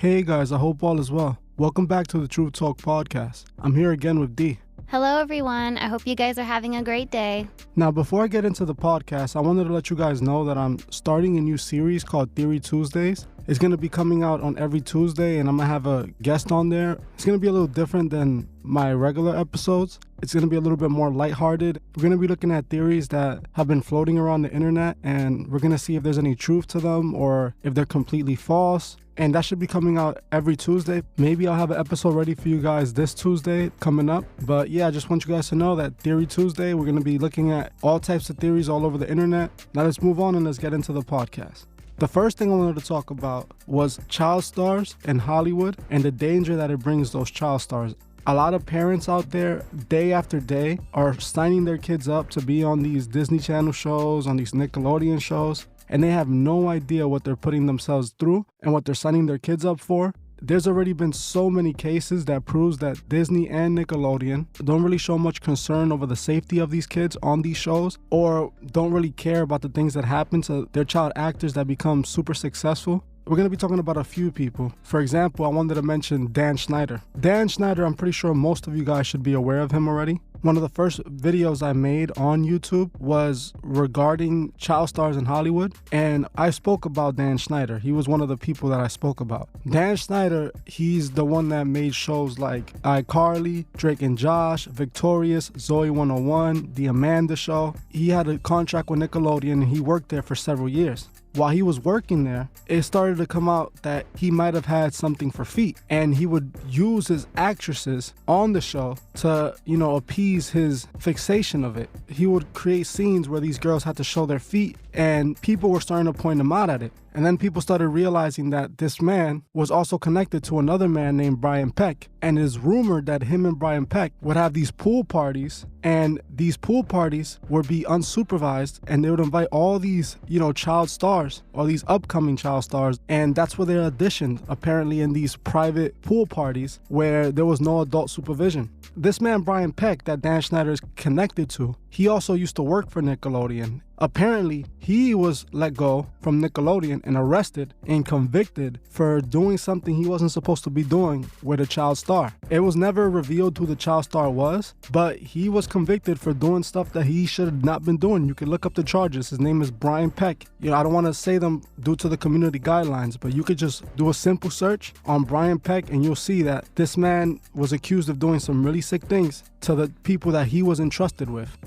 Hey guys, I hope all is well. Welcome back to the Truth Talk podcast. I'm here again with D. Hello everyone, I hope you guys are having a great day. Now, before I get into the podcast, I wanted to let you guys know that I'm starting a new series called Theory Tuesdays. It's going to be coming out on every Tuesday, and I'm going to have a guest on there. It's going to be a little different than my regular episodes. It's going to be a little bit more lighthearted. We're going to be looking at theories that have been floating around the internet, and we're going to see if there's any truth to them or if they're completely false. And that should be coming out every Tuesday. Maybe I'll have an episode ready for you guys this Tuesday coming up. But yeah, I just want you guys to know that Theory Tuesday, we're going to be looking at all types of theories all over the internet. Now let's move on and let's get into the podcast. The first thing I wanted to talk about was child stars in Hollywood and the danger that it brings those child stars. A lot of parents out there, day after day, are signing their kids up to be on these Disney Channel shows, on these Nickelodeon shows, and they have no idea what they're putting themselves through and what they're signing their kids up for. There's already been so many cases that proves that Disney and Nickelodeon don't really show much concern over the safety of these kids on these shows, or don't really care about the things that happen to their child actors that become super successful. We're going to be talking about a few people. For example, I wanted to mention Dan Schneider. Dan Schneider, I'm pretty sure most of you guys should be aware of him already. One of the first videos I made on YouTube was regarding child stars in Hollywood, and I spoke about Dan Schneider. He was one of the people that I spoke about. Dan Schneider, he's the one that made shows like iCarly, Drake and Josh, Victorious, Zoe 101, The Amanda Show. He had a contract with Nickelodeon and he worked there for several years. While he was working there, it started to come out that he might have had something for feet, and he would use his actresses on the show to, appease his fixation of it. He would create scenes where these girls had to show their feet, and people were starting to point him out at it. And then people started realizing that this man was also connected to another man named Brian Peck. And it is rumored that him and Brian Peck would have these pool parties, and these pool parties would be unsupervised, and they would invite all these, child stars, or these upcoming child stars, and that's where they auditioned, apparently in these private pool parties where there was no adult supervision. This man, Brian Peck, that Dan Schneider is connected to, he also used to work for Nickelodeon. Apparently, he was let go from Nickelodeon and arrested and convicted for doing something he wasn't supposed to be doing with a child star. It was never revealed who the child star was, but he was convicted for doing stuff that he should have not been doing. You can look up the charges. His name is Brian Peck. I don't want to say them due to the community guidelines, but you could just do a simple search on Brian Peck and you'll see that this man was accused of doing some really sick things to the people that he was entrusted with,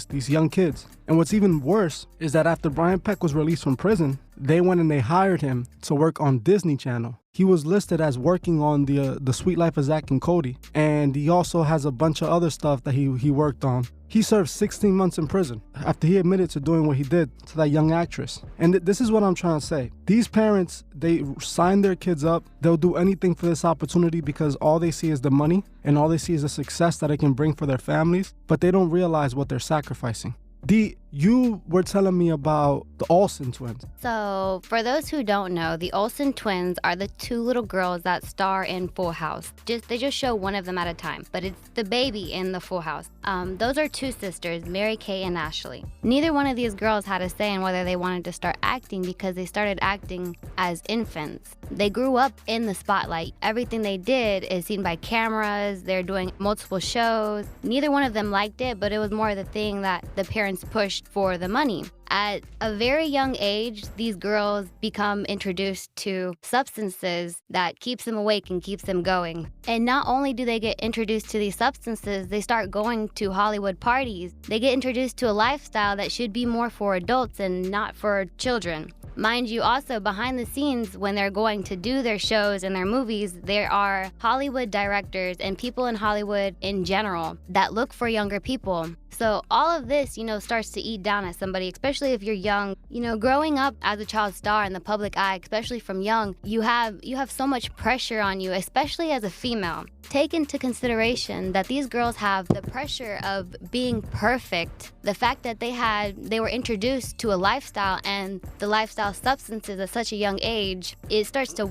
these young kids. And what's even worse is that after Brian Peck was released from prison, they went and they hired him to work on Disney Channel. He was listed as working on the Sweet Life of Zack and Cody, and he also has a bunch of other stuff that he worked on. He served 16 months in prison after he admitted to doing what he did to that young actress. And this is what I'm trying to say. These parents, they sign their kids up. They'll do anything for this opportunity because all they see is the money and all they see is the success that it can bring for their families, but they don't realize what they're sacrificing. You were telling me about the Olsen Twins. So, for those who don't know, the Olsen Twins are the two little girls that star in Full House. They just show one of them at a time, but it's the baby in the Full House. Those are two sisters, Mary Kay and Ashley. Neither one of these girls had a say in whether they wanted to start acting because they started acting as infants. They grew up in the spotlight. Everything they did is seen by cameras. They're doing multiple shows. Neither one of them liked it, but it was more the thing that the parents pushed for the money. At a very young age, these girls become introduced to substances that keeps them awake and keeps them going. And not only do they get introduced to these substances, they start going to Hollywood parties. They get introduced to a lifestyle that should be more for adults and not for children. Mind you, also behind the scenes, when they're going to do their shows and their movies, there are Hollywood directors and people in Hollywood in general that look for younger people. So all of this, starts to eat down at somebody, especially if you're young. Growing up as a child star in the public eye, especially from young, you have so much pressure on you, especially as a female. Take into consideration that these girls have the pressure of being perfect. The fact that they were introduced to a lifestyle and the lifestyle substances at such a young age, it starts to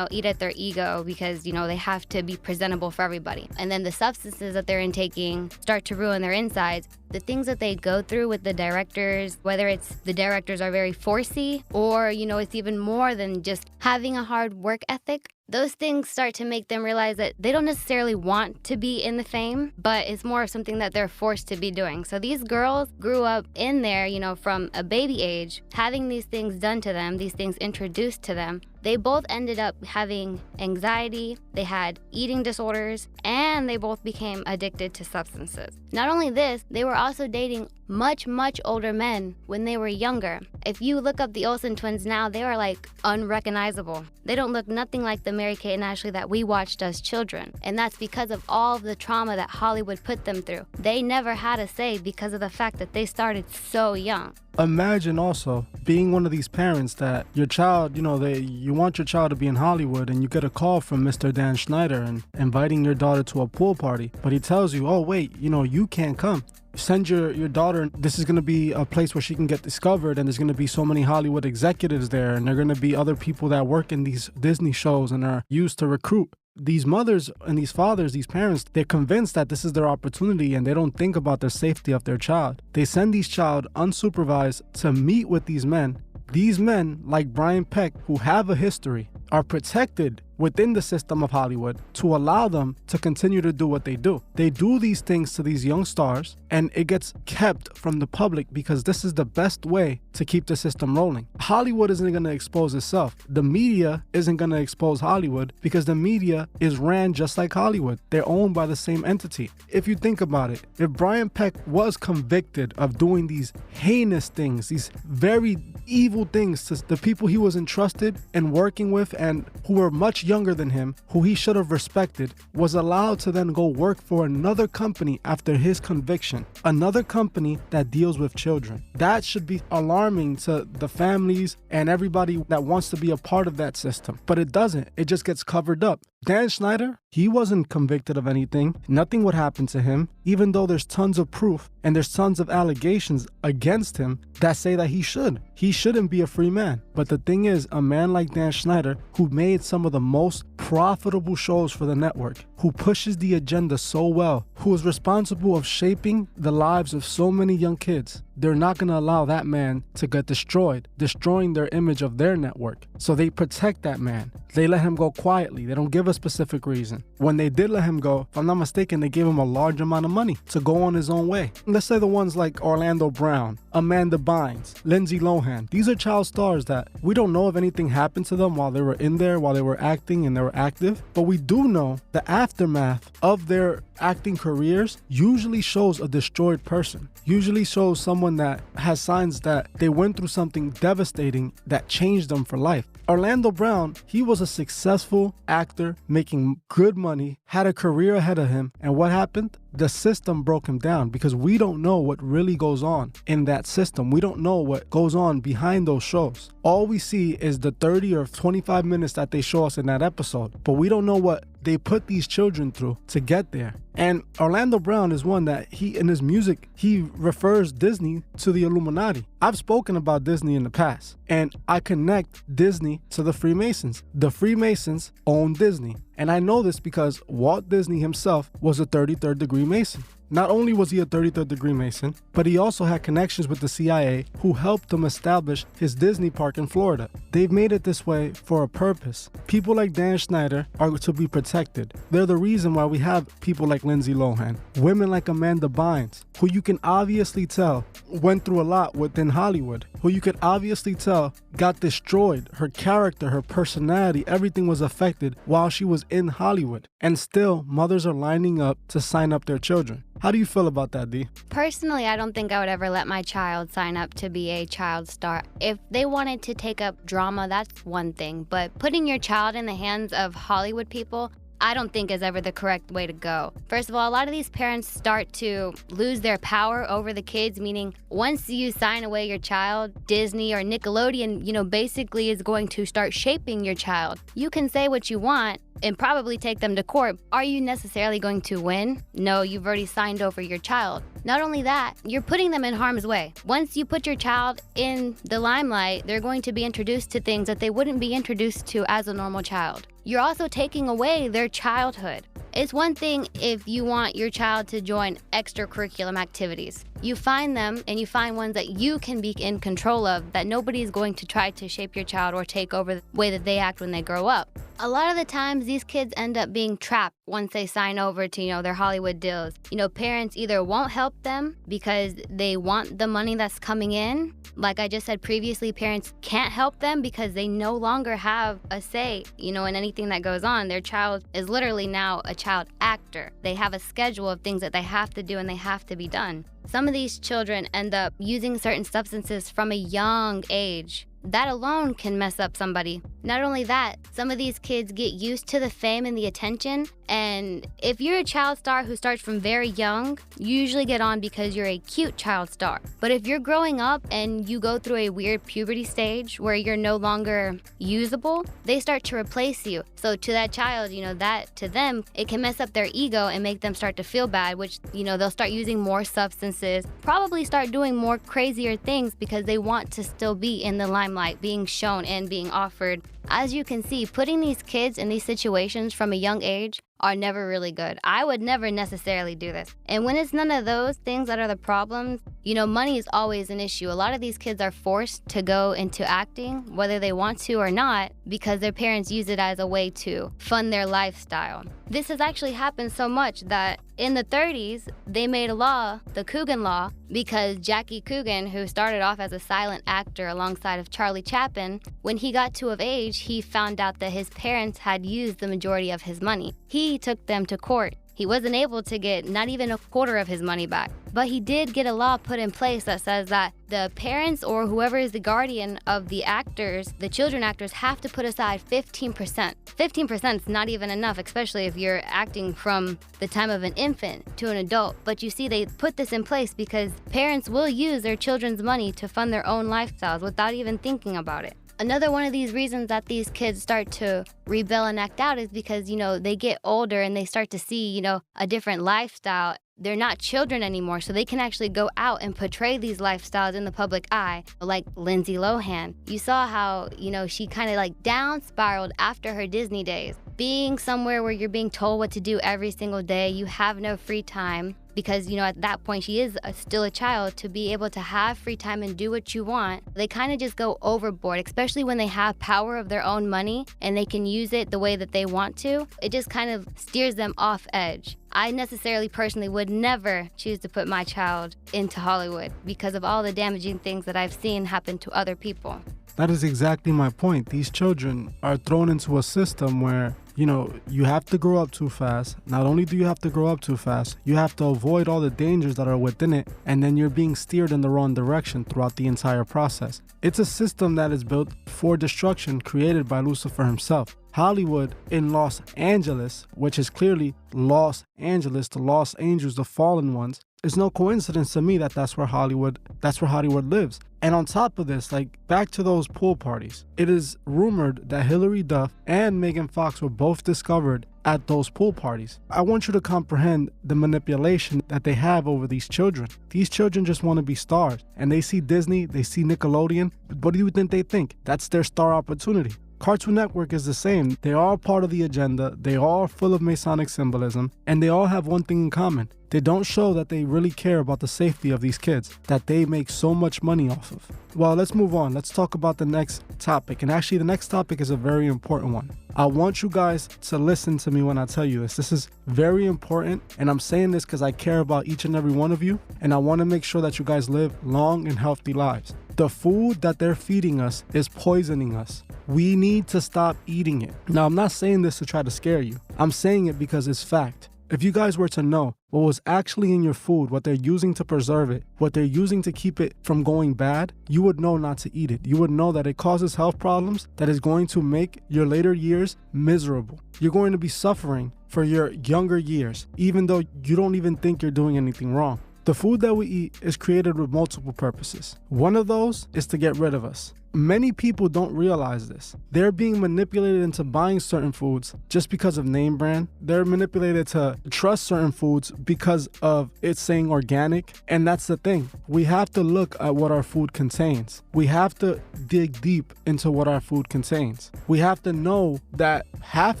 eat at their ego because, they have to be presentable for everybody. And then the substances that they're intaking start to ruin their insides. The things that they go through with the directors, whether it's the directors are very forcey or, it's even more than just having a hard work ethic. those things start to make them realize that they don't necessarily want to be in the fame, but it's more of something that they're forced to be doing. So these girls grew up in there, from a baby age, having these things done to them, these things introduced to them. They both ended up having anxiety, they had eating disorders, and they both became addicted to substances. Not only this, they were also dating much, much older men when they were younger. If you look up the Olsen twins now, they are like unrecognizable. They don't look nothing like the Mary-Kate and Ashley that we watched as children. And that's because of all of the trauma that Hollywood put them through. They never had a say because of the fact that they started so young. Imagine also being one of these parents that your child, you want your child to be in Hollywood, and you get a call from Mr. Dan Schneider and inviting your daughter to a pool party. But he tells you, oh, wait, you can't come. Send your daughter. This is going to be a place where she can get discovered, and there's going to be so many Hollywood executives there, and there are going to be other people that work in these Disney shows and are used to recruit. These mothers and these fathers, these parents, they're convinced that this is their opportunity, and they don't think about the safety of their child. They send these child unsupervised to meet with these men. These men, like Brian Peck, who have a history, are protected within the system of Hollywood to allow them to continue to do what they do. They do these things to these young stars, and it gets kept from the public because this is the best way to keep the system rolling. Hollywood isn't going to expose itself. The media isn't going to expose Hollywood because the media is ran just like Hollywood. They're owned by the same entity. If you think about it, if Brian Peck was convicted of doing these heinous things, these very evil things to the people he was entrusted and working with and who were much younger than him, who he should have respected, was allowed to then go work for another company after his conviction, another company that deals with children. That should be alarming to the families and everybody that wants to be a part of that system. But it doesn't. It just gets covered up. Dan Schneider, he wasn't convicted of anything. Nothing would happen to him, even though there's tons of proof and there's tons of allegations against him that say that he should. He shouldn't be a free man. But the thing is, a man like Dan Schneider, who made some of the most profitable shows for the network, who pushes the agenda so well, who is responsible of shaping the lives of so many young kids, they're not going to allow that man to get destroyed, destroying their image of their network. So they protect that man. They let him go quietly. They don't give a specific reason. When they did let him go, if I'm not mistaken, they gave him a large amount of money to go on his own way. Let's say the ones like Orlando Brown, Amanda Bynes, Lindsay Lohan. These are child stars that we don't know if anything happened to them while they were in there, while they were acting and they were active. But we do know the aftermath of their acting careers usually shows a destroyed person, usually shows someone that has signs that they went through something devastating that changed them for life. Orlando Brown, he was a successful actor, making good money, had a career ahead of him, and what happened? The system broke him down because we don't know what really goes on in that system. We don't know what goes on behind those shows. All we see is the 30 or 25 minutes that they show us in that episode, but we don't know what they put these children through to get there. And Orlando Brown is one that in his music, he refers Disney to the Illuminati. I've spoken about Disney in the past, and I connect Disney to the Freemasons. The Freemasons own Disney. And I know this because Walt Disney himself was a 33rd degree Mason. Not only was he a 33rd degree Mason, but he also had connections with the CIA who helped him establish his Disney park in Florida. They've made it this way for a purpose. People like Dan Schneider are to be protected. They're the reason why we have people like Lindsay Lohan, women like Amanda Bynes, who you can obviously tell went through a lot within Hollywood, who you could obviously tell got destroyed. Her character, her personality, everything was affected while she was in Hollywood. And still, mothers are lining up to sign up their children. How do you feel about that, Dee? Personally, I don't think I would ever let my child sign up to be a child star. If they wanted to take up drama, that's one thing. But putting your child in the hands of Hollywood people, I don't think is ever the correct way to go. First of all, a lot of these parents start to lose their power over the kids, meaning once you sign away your child, Disney or Nickelodeon, basically is going to start shaping your child. You can say what you want and probably take them to court. Are you necessarily going to win? No, you've already signed over your child. Not only that, you're putting them in harm's way. Once you put your child in the limelight, they're going to be introduced to things that they wouldn't be introduced to as a normal child. You're also taking away their childhood. It's one thing if you want your child to join extracurricular activities. You find them and you find ones that you can be in control of, that nobody is going to try to shape your child or take over the way that they act when they grow up. A lot of the times, these kids end up being trapped once they sign over to, their Hollywood deals. Parents either won't help them because they want the money that's coming in. Like I just said previously, parents can't help them because they no longer have a say, in anything that goes on. Their child is literally now a child actor. They have a schedule of things that they have to do and they have to be done. Some of these children end up using certain substances from a young age. That alone can mess up somebody. Not only that, some of these kids get used to the fame and the attention. And if you're a child star who starts from very young, you usually get on because you're a cute child star. But if you're growing up and you go through a weird puberty stage where you're no longer usable, they start to replace you. So to that child, that to them, it can mess up their ego and make them start to feel bad, which, they'll start using more substances, probably start doing more crazier things because they want to still be in the limelight, being shown and being offered. As you can see, putting these kids in these situations from a young age are never really good. I would never necessarily do this. And when it's none of those things that are the problems, money is always an issue. A lot of these kids are forced to go into acting, whether they want to or not, because their parents use it as a way to fund their lifestyle. This has actually happened so much that in the 30s, they made a law, the Coogan Law, because Jackie Coogan, who started off as a silent actor alongside of Charlie Chaplin, when he got of age, he found out that his parents had used the majority of his money. He took them to court. He wasn't able to get not even a quarter of his money back. But he did get a law put in place that says that the parents or whoever is the guardian of the actors, the children actors, have to put aside 15%. 15% is not even enough, especially if you're acting from the time of an infant to an adult. But you see, they put this in place because parents will use their children's money to fund their own lifestyles without even thinking about it. Another one of these reasons that these kids start to rebel and act out is because, they get older and they start to see, a different lifestyle. They're not children anymore, so they can actually go out and portray these lifestyles in the public eye, like Lindsay Lohan. You saw how, she kind of down spiraled after her Disney days. Being somewhere where you're being told what to do every single day, you have no free time. Because, at that point, she is still a child. To be able to have free time and do what you want, they kind of just go overboard, especially when they have power of their own money and they can use it the way that they want to. It just kind of steers them off edge. I necessarily personally would never choose to put my child into Hollywood because of all the damaging things that I've seen happen to other people. That is exactly my point. These children are thrown into a system where, you have to grow up too fast. Not only do you have to grow up too fast, you have to avoid all the dangers that are within it, and then you're being steered in the wrong direction throughout the entire process. It's a system that is built for destruction, created by Lucifer himself. Hollywood in Los Angeles, which is clearly Los Angeles, the Los Angels, the fallen ones, it's no coincidence to me that that's where Hollywood lives. And on top of this, back to those pool parties, it is rumored that Hilary Duff and Megan Fox were both discovered at those pool parties. I want you to comprehend the manipulation that they have over these children. These children just want to be stars, and they see Disney, they see Nickelodeon. What do you think they think? That's their star opportunity. Cartoon Network is the same. They are part of the agenda, they are full of Masonic symbolism, and they all have one thing in common. They don't show that they really care about the safety of these kids that they make so much money off of. Well, let's move on. Let's talk about the next topic. And actually, the next topic is a very important one. I want you guys to listen to me when I tell you this. This is very important, and I'm saying this because I care about each and every one of you, and I want to make sure that you guys live long and healthy lives. The food that they're feeding us is poisoning us. We need to stop eating it. Now, I'm not saying this to try to scare you. I'm saying it because it's fact. If you guys were to know what was actually in your food, what they're using to preserve it, what they're using to keep it from going bad, you would know not to eat it. You would know that it causes health problems that is going to make your later years miserable. You're going to be suffering for your younger years, even though you don't even think you're doing anything wrong. The food that we eat is created with multiple purposes. One of those is to get rid of us. Many people don't realize this. They're being manipulated into buying certain foods just because of name brand. They're manipulated to trust certain foods because of it saying organic. And that's the thing. We have to look at what our food contains. We have to dig deep into what our food contains. We have to know that half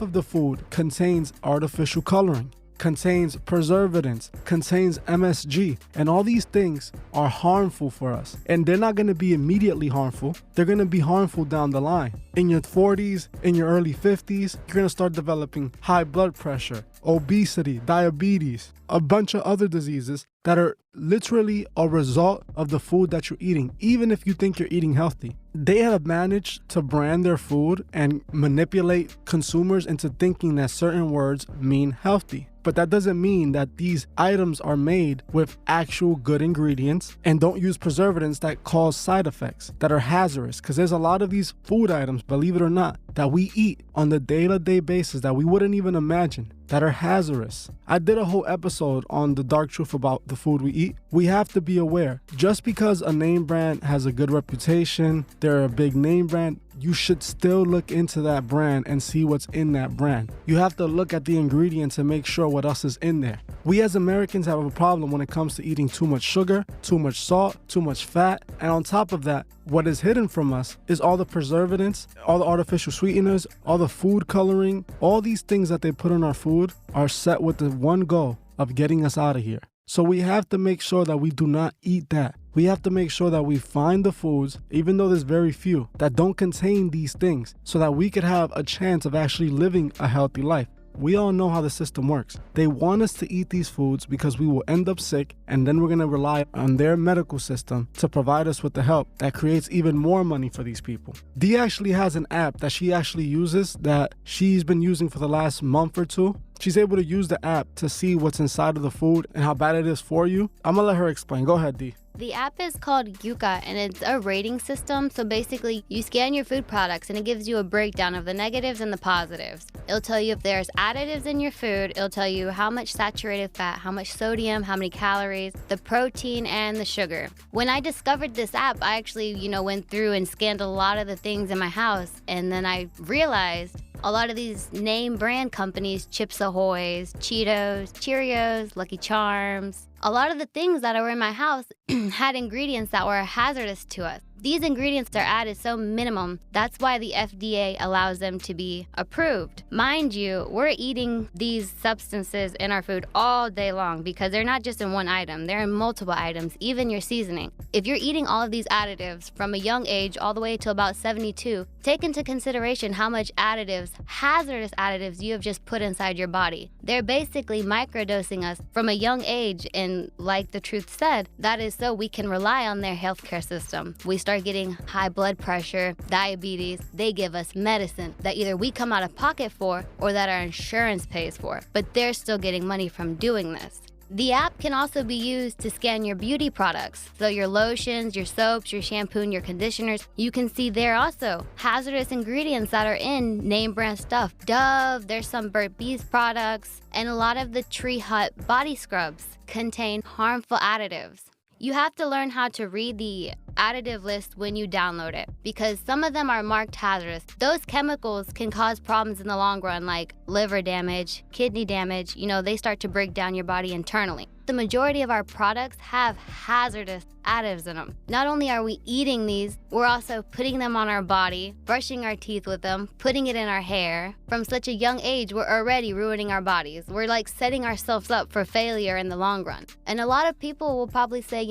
of the food contains artificial coloring. contains preservatives, contains MSG, and all these things are harmful for us. And they're not going to be immediately harmful. They're going to be harmful down the line. In your 40s, in your early 50s, you're going to start developing high blood pressure, obesity, diabetes, a bunch of other diseases that are literally a result of the food that you're eating, even if you think you're eating healthy. They have managed to brand their food and manipulate consumers into thinking that certain words mean healthy. But that doesn't mean that these items are made with actual good ingredients and don't use preservatives that cause side effects that are hazardous. Because there's a lot of these food items, believe it or not, that we eat on the day-to-day basis that we wouldn't even imagine that are hazardous. I did a whole episode on the dark truth about the food we eat. We have to be aware. Just because a name brand has a good reputation, they're a big name brand, you should still look into that brand and see what's in that brand. You have to look at the ingredients and make sure what else is in there. We as Americans have a problem when it comes to eating too much sugar, too much salt, too much fat, and on top of that, what is hidden from us is all the preservatives, all the artificial sweeteners, all the food coloring, all these things that they put in our food are set with the one goal of getting us out of here. So we have to make sure that we do not eat that. We have to make sure that we find the foods, even though there's very few, that don't contain these things so that we could have a chance of actually living a healthy life. We all know how the system works. They want us to eat these foods because we will end up sick, and then we're going to rely on their medical system to provide us with the help that creates even more money for these people. Dee actually has an app that she actually uses that she's been using for the last month or two. She's able to use the app to see what's inside of the food and how bad it is for you. I'm going to let her explain. Go ahead, Dee. The app is called Yuka, and it's a rating system. So basically, you scan your food products and it gives you a breakdown of the negatives and the positives. It'll tell you if there's additives in your food. It'll tell you how much saturated fat, how much sodium, how many calories, the protein, and the sugar. When I discovered this app, I actually, went through and scanned a lot of the things in my house. And then I realized a lot of these name brand companies, Chips Ahoy's, Cheetos, Cheerios, Lucky Charms, a lot of the things that were in my house had ingredients that were hazardous to us. These ingredients are added so minimum, that's why the FDA allows them to be approved. Mind you, we're eating these substances in our food all day long because they're not just in one item, they're in multiple items, even your seasoning. If you're eating all of these additives from a young age all the way to about 72, take into consideration how much additives, hazardous additives you have just put inside your body. They're basically microdosing us from a young age, and like the truth said, that is so we can rely on their healthcare system. We start getting high blood pressure, diabetes. They give us medicine that either we come out of pocket for or that our insurance pays for, but they're still getting money from doing this. The app can also be used to scan your beauty products. So your lotions, your soaps, your shampoo, and your conditioners, you can see there also hazardous ingredients that are in name brand stuff. Dove, there's some Burt's Bees products, and a lot of the Tree Hut body scrubs contain harmful additives. You have to learn how to read the additive list when you download it because some of them are marked hazardous. Those chemicals can cause problems in the long run like liver damage, kidney damage. They start to break down your body internally. The majority of our products have hazardous additives in them. Not only are we eating these, we're also putting them on our body, brushing our teeth with them, putting it in our hair. From such a young age, we're already ruining our bodies. We're like setting ourselves up for failure in the long run. And a lot of people will probably say,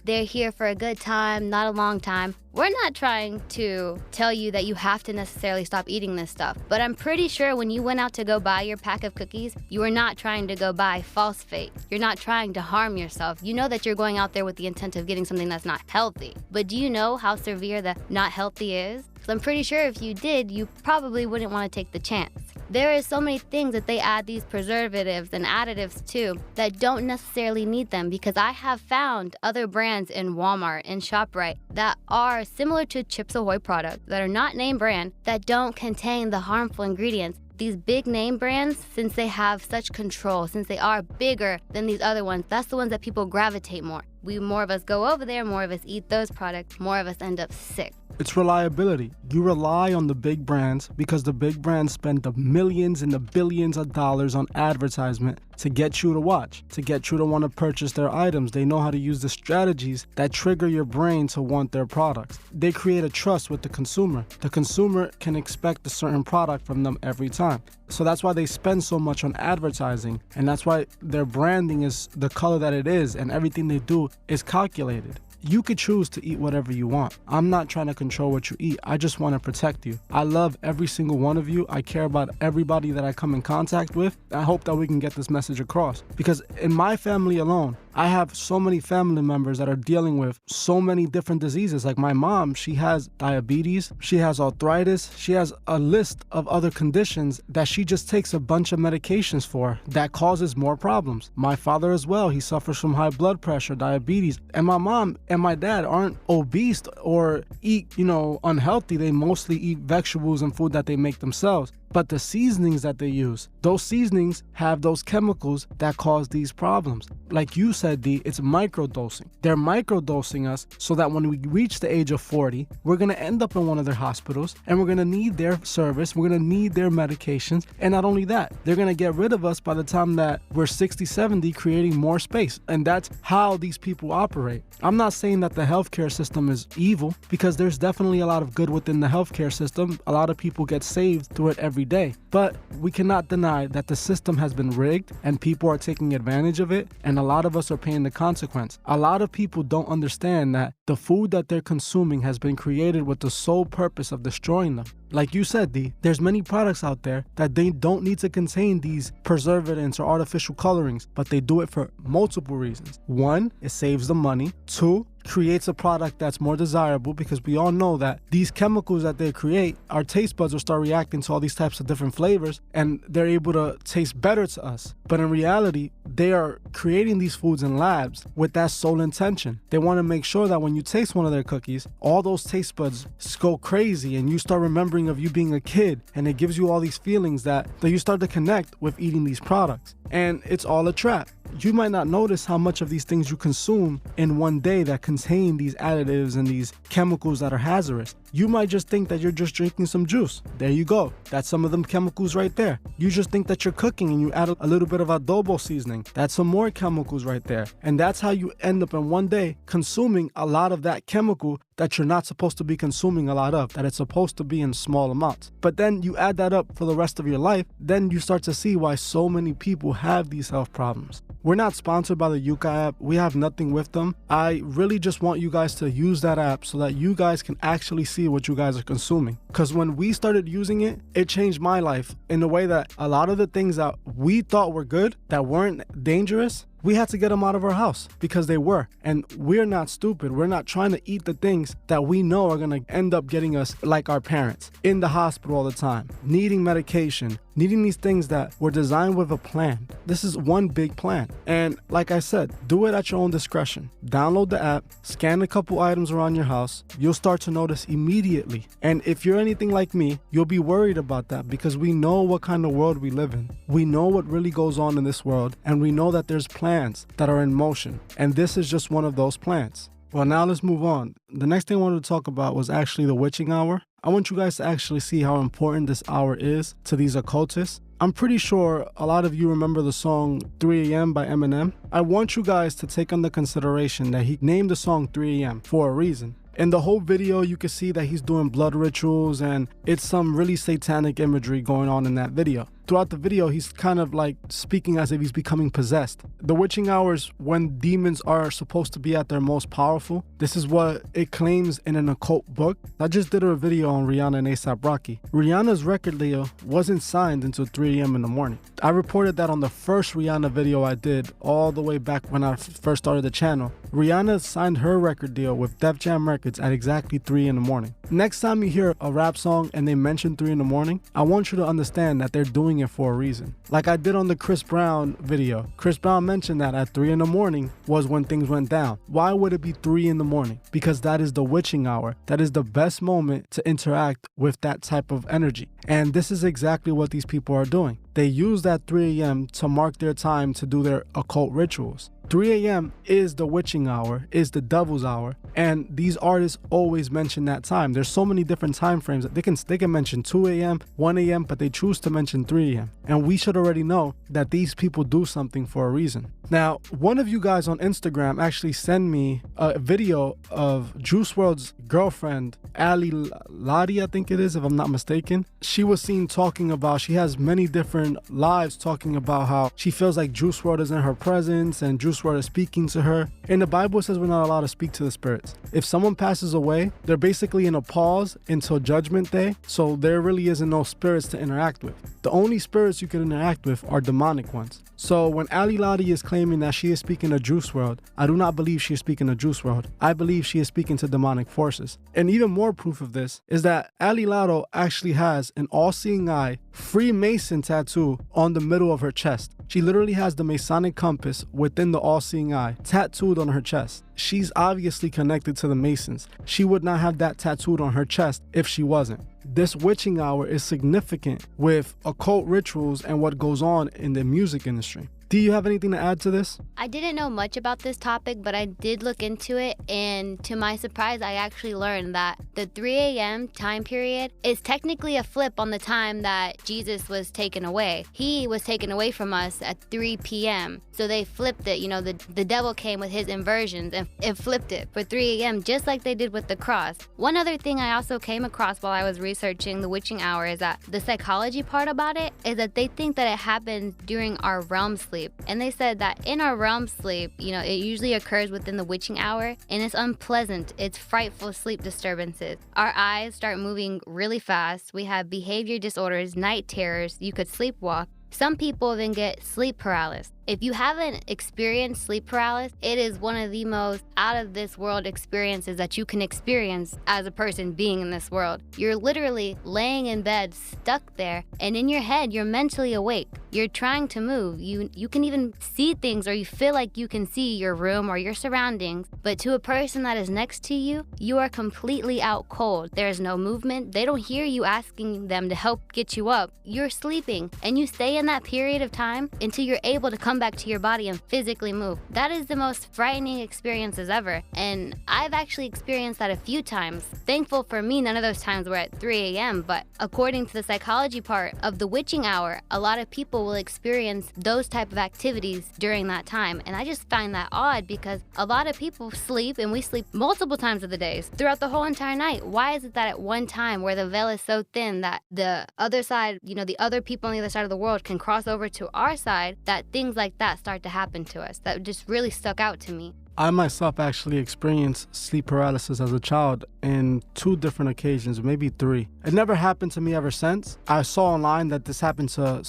they're here for a good time, not a long time. We're not trying to tell you that you have to necessarily stop eating this stuff, but I'm pretty sure when you went out to go buy your pack of cookies, you were not trying to go buy false fake. You're not trying to harm yourself. You know that you're going out there with the intent of getting something that's not healthy. But do you know how severe the not healthy is? Because I'm pretty sure if you did, you probably wouldn't want to take the chance. There is so many things that they add these preservatives and additives to that don't necessarily need them, because I have found other brands in Walmart and ShopRite that are similar to Chips Ahoy products that are not name brand that don't contain the harmful ingredients. These big name brands, since they have such control, since they are bigger than these other ones, that's the ones that people gravitate more. More of us go over there, more of us eat those products, more of us end up sick. It's reliability. You rely on the big brands because the big brands spend the millions and the billions of dollars on advertisement to get you to watch, to get you to want to purchase their items. They know how to use the strategies that trigger your brain to want their products. They create a trust with the consumer. The consumer can expect a certain product from them every time. So that's why they spend so much on advertising, and that's why their branding is the color that it is, and everything they do is calculated. You could choose to eat whatever you want. I'm not trying to control what you eat. I just want to protect you. I love every single one of you. I care about everybody that I come in contact with. I hope that we can get this message across, because in my family alone, I have so many family members that are dealing with so many different diseases. Like my mom, she has diabetes, she has arthritis, she has a list of other conditions that she just takes a bunch of medications for that causes more problems. My father as well, he suffers from high blood pressure, diabetes. And my mom and my dad aren't obese or eat, unhealthy. They mostly eat vegetables and food that they make themselves. But the seasonings that they use, those seasonings have those chemicals that cause these problems. Like you said, D, it's microdosing. They're microdosing us so that when we reach the age of 40, we're going to end up in one of their hospitals and we're going to need their service. We're going to need their medications. And not only that, they're going to get rid of us by the time that we're 60, 70, creating more space. And that's how these people operate. I'm not saying that the healthcare system is evil, because there's definitely a lot of good within the healthcare system. A lot of people get saved through it every day. But we cannot deny that the system has been rigged and people are taking advantage of it, and a lot of us are paying the consequence. A lot of people don't understand that the food that they're consuming has been created with the sole purpose of destroying them. Like you said, D, there's many products out there that they don't need to contain these preservatives or artificial colorings, but they do it for multiple reasons. One, it saves them money. Two, creates a product that's more desirable, because we all know that these chemicals that they create, our taste buds will start reacting to all these types of different flavors and they're able to taste better to us. But in reality, they are creating these foods in labs with that sole intention. They want to make sure that when you taste one of their cookies, all those taste buds go crazy and you start remembering of you being a kid, and it gives you all these feelings that you start to connect with eating these products. And it's all a trap. You might not notice how much of these things you consume in one day that contain these additives and these chemicals that are hazardous. You might just think that you're just drinking some juice. There you go. That's some of them chemicals right there. You just think that you're cooking and you add a little bit of adobo seasoning. That's some more chemicals right there. And that's how you end up in one day consuming a lot of that chemical that you're not supposed to be consuming a lot of, that it's supposed to be in small amounts. But then you add that up for the rest of your life, then you start to see why so many people have these health problems. We're not sponsored by the Yuka app. We have nothing with them. I really just want you guys to use that app so that you guys can actually see what you guys are consuming. Because when we started using it, it changed my life in a way that a lot of the things that we thought were good, that weren't dangerous, we had to get them out of our house because they were. And we're not stupid. We're not trying to eat the things that we know are going to end up getting us like our parents, in the hospital all the time, needing medication, needing these things that were designed with a plan. This is one big plan. And like I said, do it at your own discretion. Download the app, scan a couple items around your house. You'll start to notice immediately. And if you're anything like me, you'll be worried about that, because we know what kind of world we live in. We know what really goes on in this world, and we know that there's plans that are in motion. And this is just one of those plans. Well, now let's move on. The next thing I wanted to talk about was actually the witching hour. I want you guys to actually see how important this hour is to these occultists. I'm pretty sure a lot of you remember the song 3 a.m. by Eminem. I want you guys to take under consideration that he named the song 3 a.m. for a reason. In the whole video, you can see that he's doing blood rituals, and it's some really satanic imagery going on in that video. Throughout the video, he's kind of like speaking as if he's becoming possessed. The witching hours, when demons are supposed to be at their most powerful. This is what it claims in an occult book. I just did a video on Rihanna and A$AP Rocky. Rihanna's record deal wasn't signed until 3 a.m. in the morning. I reported that on the first Rihanna video I did all the way back when I first started the channel. Rihanna signed her record deal with Def Jam Records at exactly 3 in the morning. Next time you hear a rap song and they mention 3 in the morning, I want you to understand that they're doing it for a reason. Like I did on the Chris Brown video. Chris Brown mentioned that at 3 in the morning was when things went down. Why would it be 3 in the morning? Because that is the witching hour. That is the best moment to interact with that type of energy. And this is exactly what these people are doing. They use that 3 a.m. to mark their time to do their occult rituals. 3 a.m. is the witching hour, is the devil's hour, and these artists always mention that time. There's so many different time frames that they can mention 2 a.m., 1 a.m., but they choose to mention 3 a.m. And we should already know that these people do something for a reason. Now, one of you guys on Instagram actually sent me a video of Juice WRLD's girlfriend, Ali Ladi, I think it is, if I'm not mistaken. She was seen talking about, she has many different lives talking about how she feels like Juice WRLD is in her presence and Juice WRLD is speaking to her. In the Bible, it says we're not allowed to speak to the spirits. If someone passes away, they're basically in a pause until judgment day, so there really isn't no spirits to interact with. The only spirits you can interact with are demonic ones. So when Ali Ladi is claiming that she is speaking to Juice WRLD, I do not believe she is speaking to Juice WRLD. I believe she is speaking to demonic forces. And even more proof of this is that Ali Lado actually has an all-seeing eye Freemason tattoo on the middle of her chest. She literally has the Masonic compass within the all-seeing eye tattooed on her chest. She's obviously connected to the Masons. She would not have that tattooed on her chest if she wasn't. This witching hour is significant with occult rituals and what goes on in the music industry. Do you have anything to add to this? I didn't know much about this topic, but I did look into it, and to my surprise, I actually learned that the 3 a.m. time period is technically a flip on the time that Jesus was taken away. He was taken away from us at 3 p.m. So they flipped it. You know, the devil came with his inversions and it flipped it for 3 a.m. just like they did with the cross. One other thing I also came across while I was researching the witching hour is that the psychology part about it is that they think that it happens during our REM sleep. And they said that in our REM sleep, you know, it usually occurs within the witching hour, and it's unpleasant. It's frightful sleep disturbances. Our eyes start moving really fast. We have behavior disorders, night terrors. You could sleepwalk. Some people even get sleep paralysis. If you haven't experienced sleep paralysis, it is one of the most out-of-this-world experiences that you can experience as a person being in this world. You're literally laying in bed, stuck there, and in your head, you're mentally awake. You're trying to move. You can even see things, or you feel like you can see your room or your surroundings, but to a person that is next to you, you are completely out cold. There's no movement. They don't hear you asking them to help get you up. You're sleeping, and you stay in that period of time until you're able to come back to your body and physically move. That is the most frightening experiences ever, and I've actually experienced that a few times. Thankful for me, none of those times were at 3 a.m., but according to the psychology part of the witching hour, a lot of people will experience those type of activities during that time, and I just find that odd because a lot of people sleep, and we sleep multiple times of the days throughout the whole entire night. Why is it that at one time where the veil is so thin that the other side, you know, the other people on the other side of the world can cross over to our side, that things like that start to happen to us? That just really stuck out to me. I myself actually experienced sleep paralysis as a child in 2 different occasions, maybe 3. It never happened to me ever since. I saw online that this happened to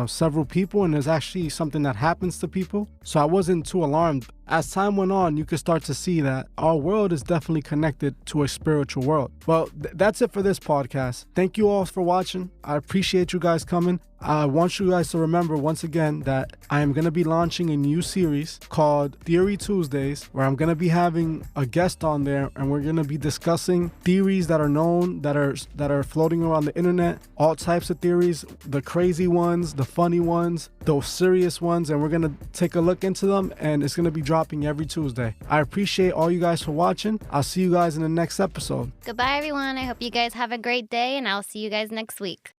several people, and it's actually something that happens to people. So I wasn't too alarmed. As time went on, you could start to see that our world is definitely connected to a spiritual world. Well, that's it for this podcast. Thank you all for watching. I appreciate you guys coming. I want you guys to remember once again that I am going to be launching a new series called Theory Tuesdays, where I'm going to be having a guest on there, and we're going to be discussing theories that are known, that are floating around the internet, all types of theories, the crazy ones, the funny ones, those serious ones, and we're going to take a look into them, and it's going to be dropping every Tuesday. I appreciate all you guys for watching. I'll see you guys in the next episode. Goodbye, everyone. I hope you guys have a great day, and I'll see you guys next week.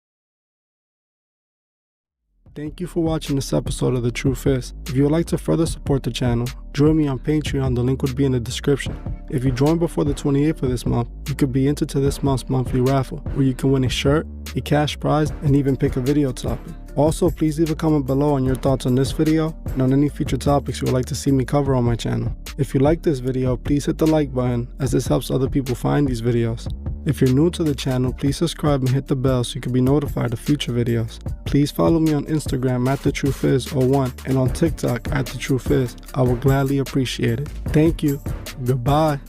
Thank you for watching this episode of The Truth Is. If you would like to further support the channel, join me on Patreon. The link would be in the description. If you join before the 28th of this month, you could be entered to this month's monthly raffle, where you can win a shirt, a cash prize, and even pick a video topic. Also, please leave a comment below on your thoughts on this video and on any future topics you would like to see me cover on my channel. If you like this video, please hit the like button, as this helps other people find these videos. If you're new to the channel, please subscribe and hit the bell so you can be notified of future videos. Please follow me on Instagram at TheTruthIs01 and on TikTok at TheTruthIs. I will gladly appreciate it. Thank you. Goodbye.